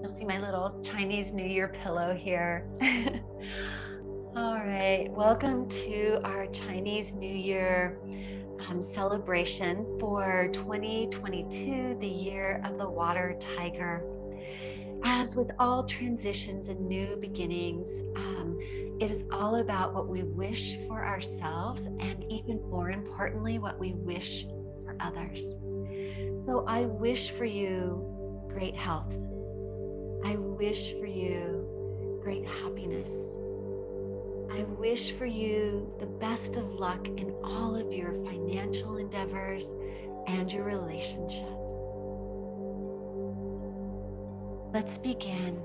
You'll see my little Chinese New Year pillow here. All right, welcome to our Chinese New Year celebration for 2022, the year of the water tiger. As with all transitions and new beginnings, it is all about what we wish for ourselves and, even more importantly, what we wish for others. So I wish for you great health. I wish for you great happiness. I wish for you the best of luck in all of your financial endeavors and your relationships. Let's begin.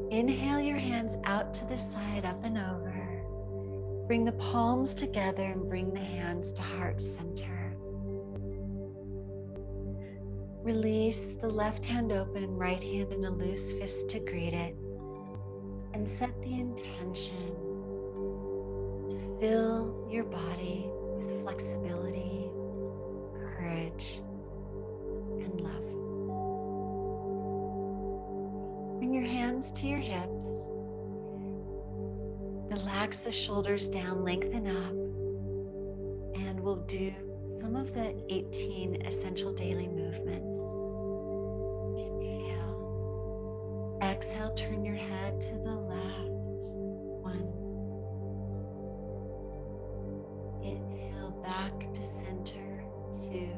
Inhale your hands out to the side, up and over. Bring the palms together and bring the hands to heart center. Release the left hand open, right hand in a loose fist to greet it. And set the intention to fill your body with flexibility, courage, and love. Bring your hands to your hips. Relax the shoulders down, lengthen up, and we'll do some of the 18 essential daily movements. Inhale. Exhale, turn your head to the left. 1. Inhale, back to center. 2.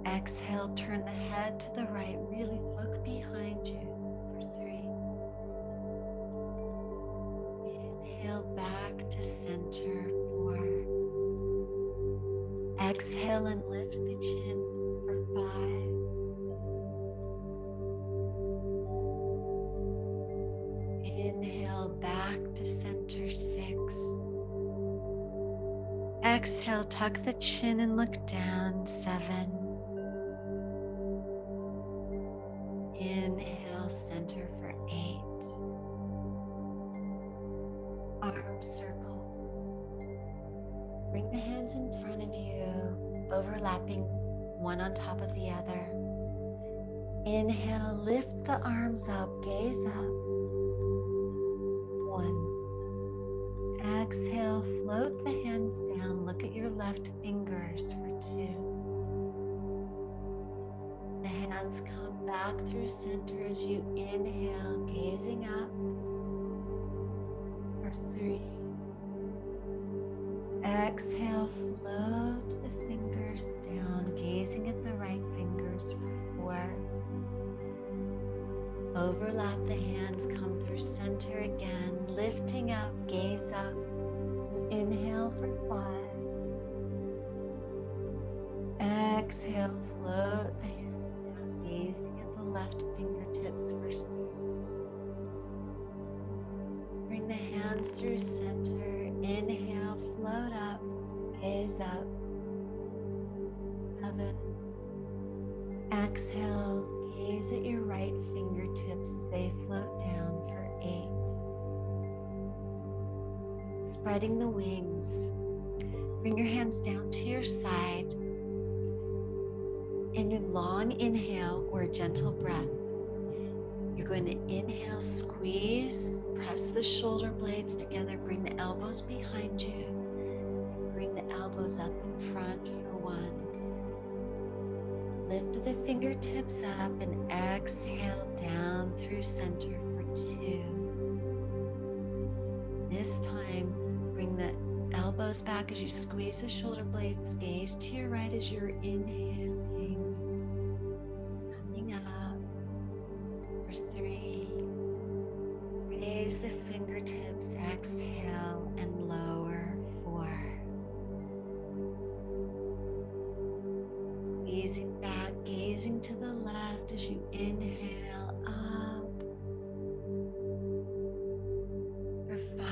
Exhale, turn the head to the right. Really look behind you for 3. Inhale, back to center. 4. Exhale and lift the chin for 5. Inhale, back to center. 6. Exhale, tuck the chin and look down. 7. Inhale, center for 8. Arm circles. Bring the hands in front of you, overlapping one on top of the other. Inhale, lift the arms up, gaze up. 1. Exhale, float the hands down, look at your left fingers for 2. The hands come back through center as you inhale, gazing up for 3. Exhale, float the fingers down, gazing at the right fingers for 4. Overlap the hands, come through center again, lifting up, gaze up. Inhale for 5. Exhale, float the hands down, gazing at the left fingertips for 6. Bring the hands through center. Inhale, float up, gaze up. 7. Exhale, gaze at your right fingertips as they float down for 8. Spreading the wings. Bring your hands down to your side. In a long inhale or a gentle breath, you're going to inhale, squeeze, press the shoulder blades together, bring the elbows behind you, bring the elbows up in front for 1. Lift the fingertips up and exhale down through center for 2. This time, bring the elbows back as you squeeze the shoulder blades, gaze to your right as you're inhaling, coming up for 3. Raise the fingertips, exhale, and lower 4. Squeezing back, gazing to the left as you inhale up for 5.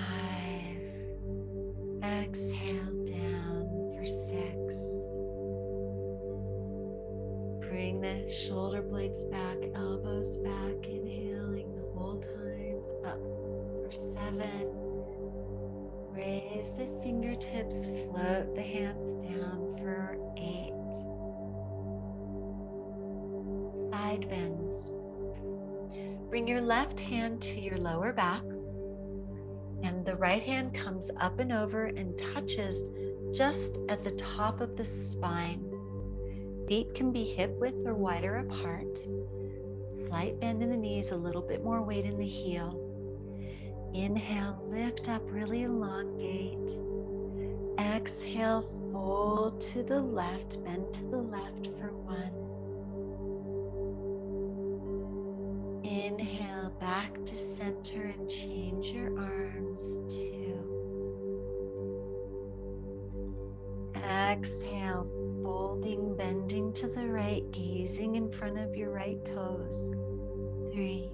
Exhale down for 6. Bring the shoulder blades back, elbows back, inhaling the whole time up for 7. Raise the fingertips, float the hands down for 8. side bends. Bring your left hand to your lower back, and the right hand comes up and over and touches just at the top of the spine. Feet can be hip width or wider apart. Slight bend in the knees, a little bit more weight in the heel. Inhale, lift up, really elongate. Exhale, fold to the left, bend to the left for 1. Inhale, back to center and change your arms, 2. Exhale, folding, bending to the right, gazing in front of your right toes, 3.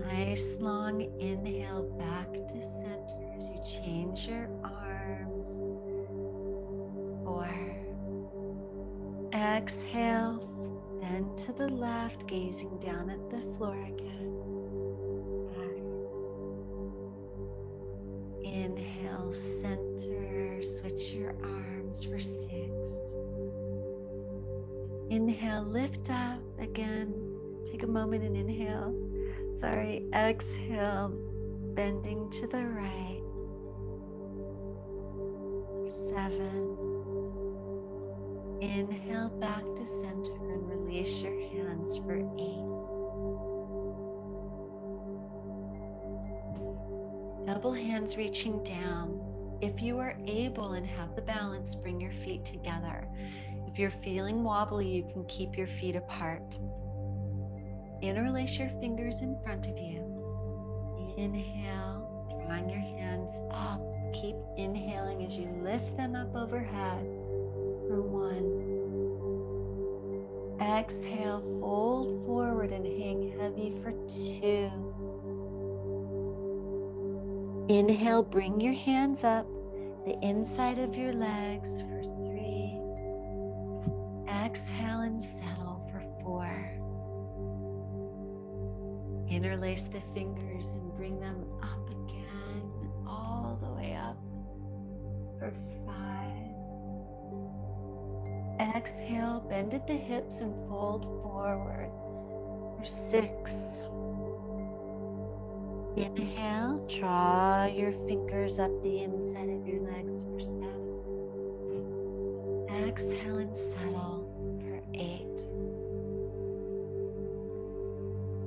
Nice long inhale back to center as you change your arms, 4. Exhale, bend to the left, gazing down at the floor again, 5. Inhale, center, switch your arms for 6. Inhale, lift up again. Take a moment and inhale. Exhale, bending to the right. 7. Inhale back to center and release your hands for 8. Double hands reaching down. If you are able and have the balance, bring your feet together. If you're feeling wobbly, you can keep your feet apart. Interlace your fingers in front of you. Inhale, drawing your hands up. Keep inhaling as you lift them up overhead for 1. Exhale, fold forward and hang heavy for 2. Inhale, bring your hands up, the inside of your legs for 3. Exhale and settle for 4. Interlace the fingers and bring them up again, all the way up for 5. Exhale, bend at the hips and fold forward for 6. Inhale, draw your fingers up the inside of your legs for 7. Exhale and settle for 8.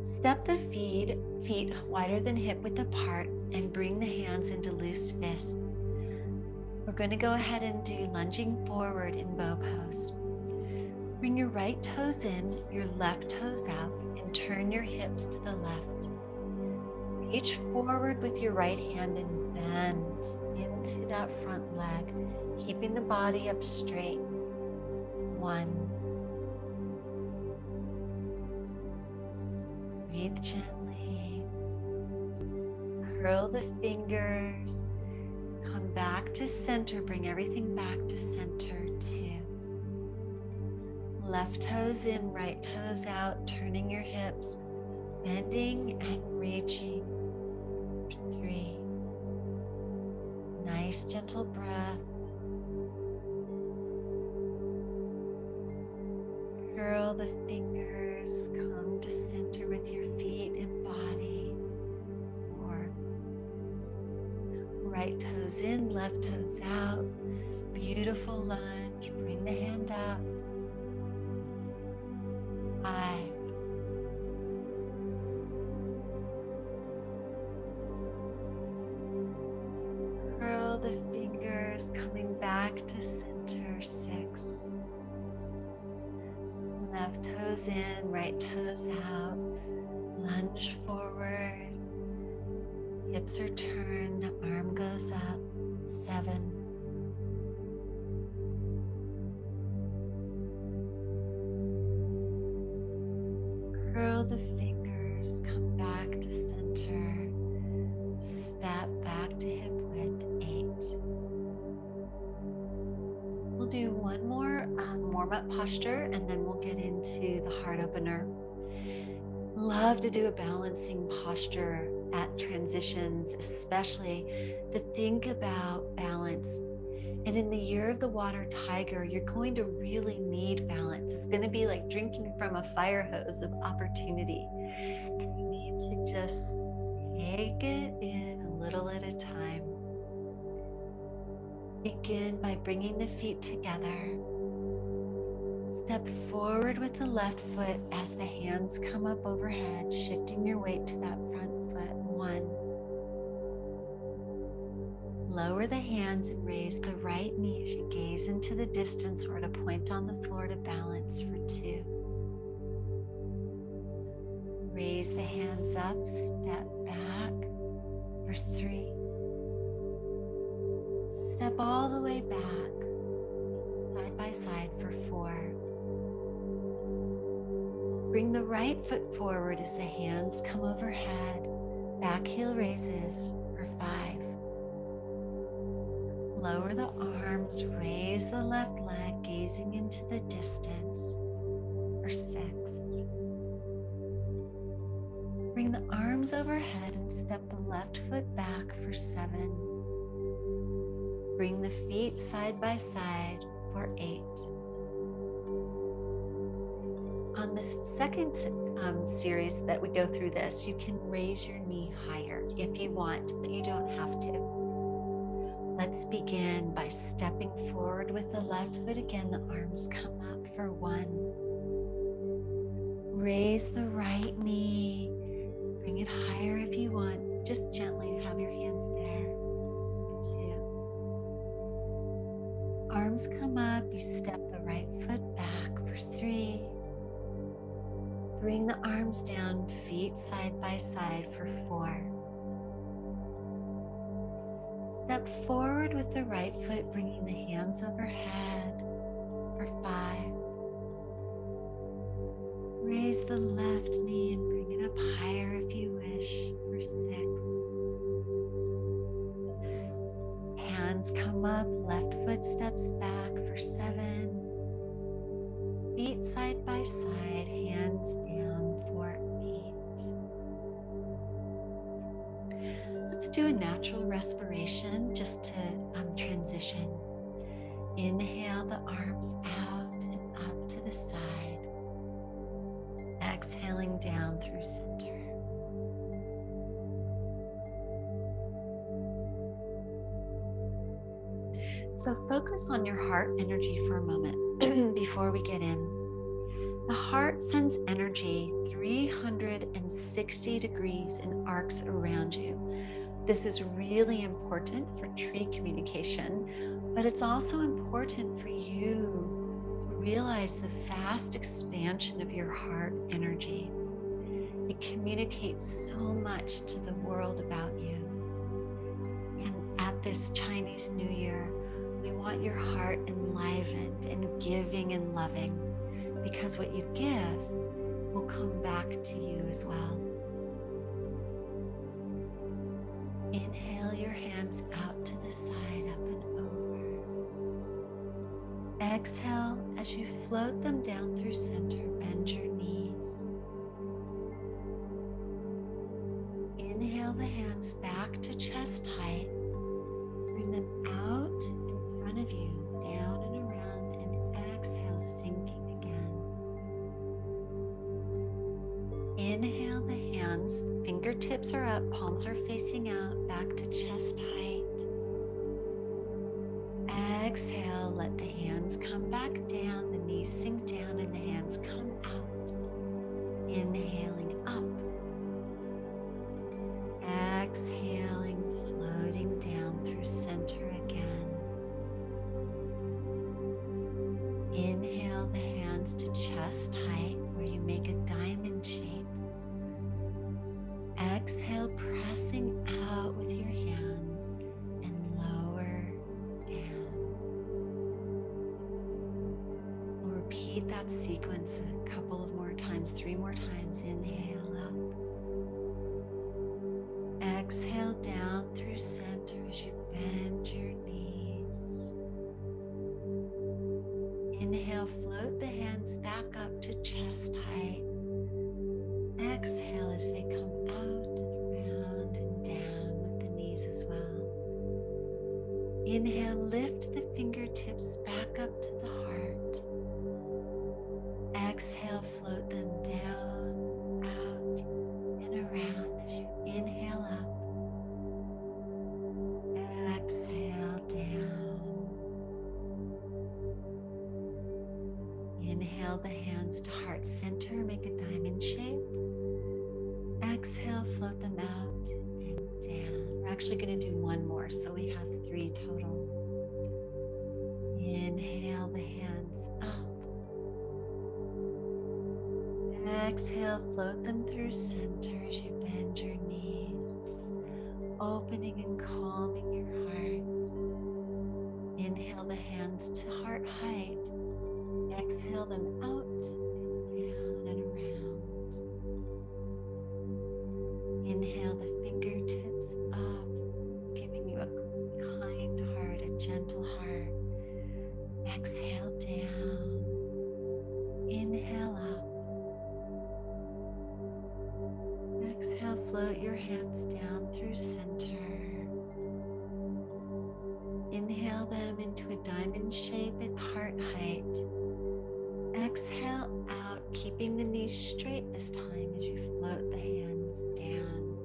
Step the feet wider than hip width apart and bring the hands into loose fists. We're going to go ahead and do lunging forward in bow pose. Bring your right toes in, your left toes out, and turn your hips to the left. Reach forward with your right hand and bend into that front leg, keeping the body up straight. 1. Breathe gently. Curl the fingers. Come back to center. Bring everything back to center. 2. Left toes in, right toes out, turning your hips, bending and reaching. 3. Nice gentle breath. Curl the fingers, come to center with your feet and body. 4. Right toes in, left toes out. Beautiful lunge. Bring the hand up. 5. Curl the fingers, coming back to center. 6. Left toes in, right toes out. Lunge forward. Hips are turned, arm goes up. 7. Curl the fingers, come back to center. Step back to hip width. 8. We'll do one more warm-up posture and then we'll get into the heart opener. Love to do a balancing posture at transitions, especially to think about balance. And in the year of the water tiger, you're going to really need balance. It's going to be like drinking from a fire hose of opportunity. And you need to just take it in a little at a time. Begin by bringing the feet together. Step forward with the left foot as the hands come up overhead, shifting your weight to that front foot. 1. Lower the hands and raise the right knee as you gaze into the distance or at a point on the floor to balance for 2. Raise the hands up, step back for 3. Step all the way back, side by side for 4. Bring the right foot forward as the hands come overhead, back heel raises for 5. Lower the arms, raise the left leg, gazing into the distance for 6. Bring the arms overhead and step the left foot back for 7. Bring the feet side by side for 8. On the second series that we go through this, you can raise your knee higher if you want, but you don't have to. Let's begin by stepping forward with the left foot again. The arms come up for 1. Raise the right knee. Bring it higher if you want. Just gently have your hands there. 2. Arms come up. You step the right foot back for 3. Bring the arms down, feet side by side for 4. Step forward with the right foot, bringing the hands overhead for 5. Raise the left knee and bring it up higher if you wish for 6. Hands come up, left foot steps back for 7. Feet side by side, hands down for 8. Let's do a natural respiration just to transition. Inhale the arms out and up to the side. Exhaling down through center. So focus on your heart energy for a moment before we get in. The heart sends energy 360 degrees in arcs around you. This is really important for tree communication, but it's also important for you to realize the vast expansion of your heart energy. It communicates so much to the world about you. And at this Chinese New Year, we want your heart enlivened and giving and loving, because what you give will come back to you as well. Inhale your hands out to the side, up and over. Exhale as you float them down through center, bend your knees. Inhale the hands back to chest height. Bring them out in front of you, down and around, and exhale, sinking again. Inhale the hands, fingertips are up, palms are facing out, back to chest height. Exhale, let the hands come back down, the knees sink down, and the hands come out. Inhaling up. Exhaling, floating down through center again. Inhale the hands to chest height, where you make a diamond shape. Exhale, pressing out with your hands and lower down. We'll repeat that sequence a couple of more times, 3 more times. Inhale up. Exhale down through center as you bend your knees. Inhale, float the hands back up to chest height. Exhale as they come out and around and down with the knees as well. Inhale, lift the fingertips back up to the heart. Exhale, float them down, out, and around as you inhale up. Exhale down. Inhale the hands to heart center, make a diamond shape. Exhale, float them out and down. We're actually going to do one more, so we have 3 total. Inhale the hands up. Exhale, float them through center as you bend your knees, opening and calming your heart. Inhale the hands to heart height. Exhale them out and down and around. Inhale the fingertips up, giving you a kind heart, a gentle heart. Exhale down. Inhale up. Exhale, float your hands down through center. Inhale them into a diamond shape at heart height. Exhale out, keeping the knees straight this time as you float the hands down.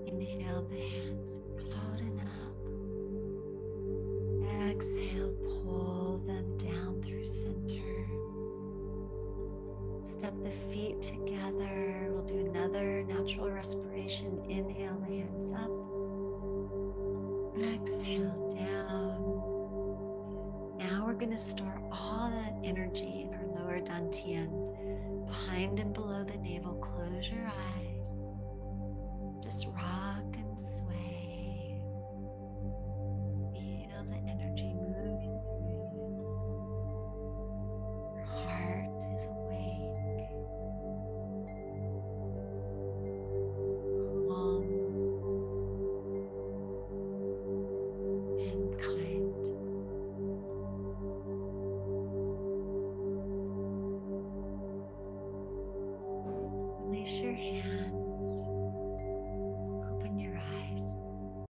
Inhale the hands out and up. Exhale, pull them down through center. Step the feet together. We'll do another natural respiration. Inhale the hands up. Exhale down. Now we're going to store all that energy in our lower dantian, behind and below the navel. Close your eyes. Just rock and sway. Feel the energy moving through you. Your heart is awake, calm, and kind. Release your hand.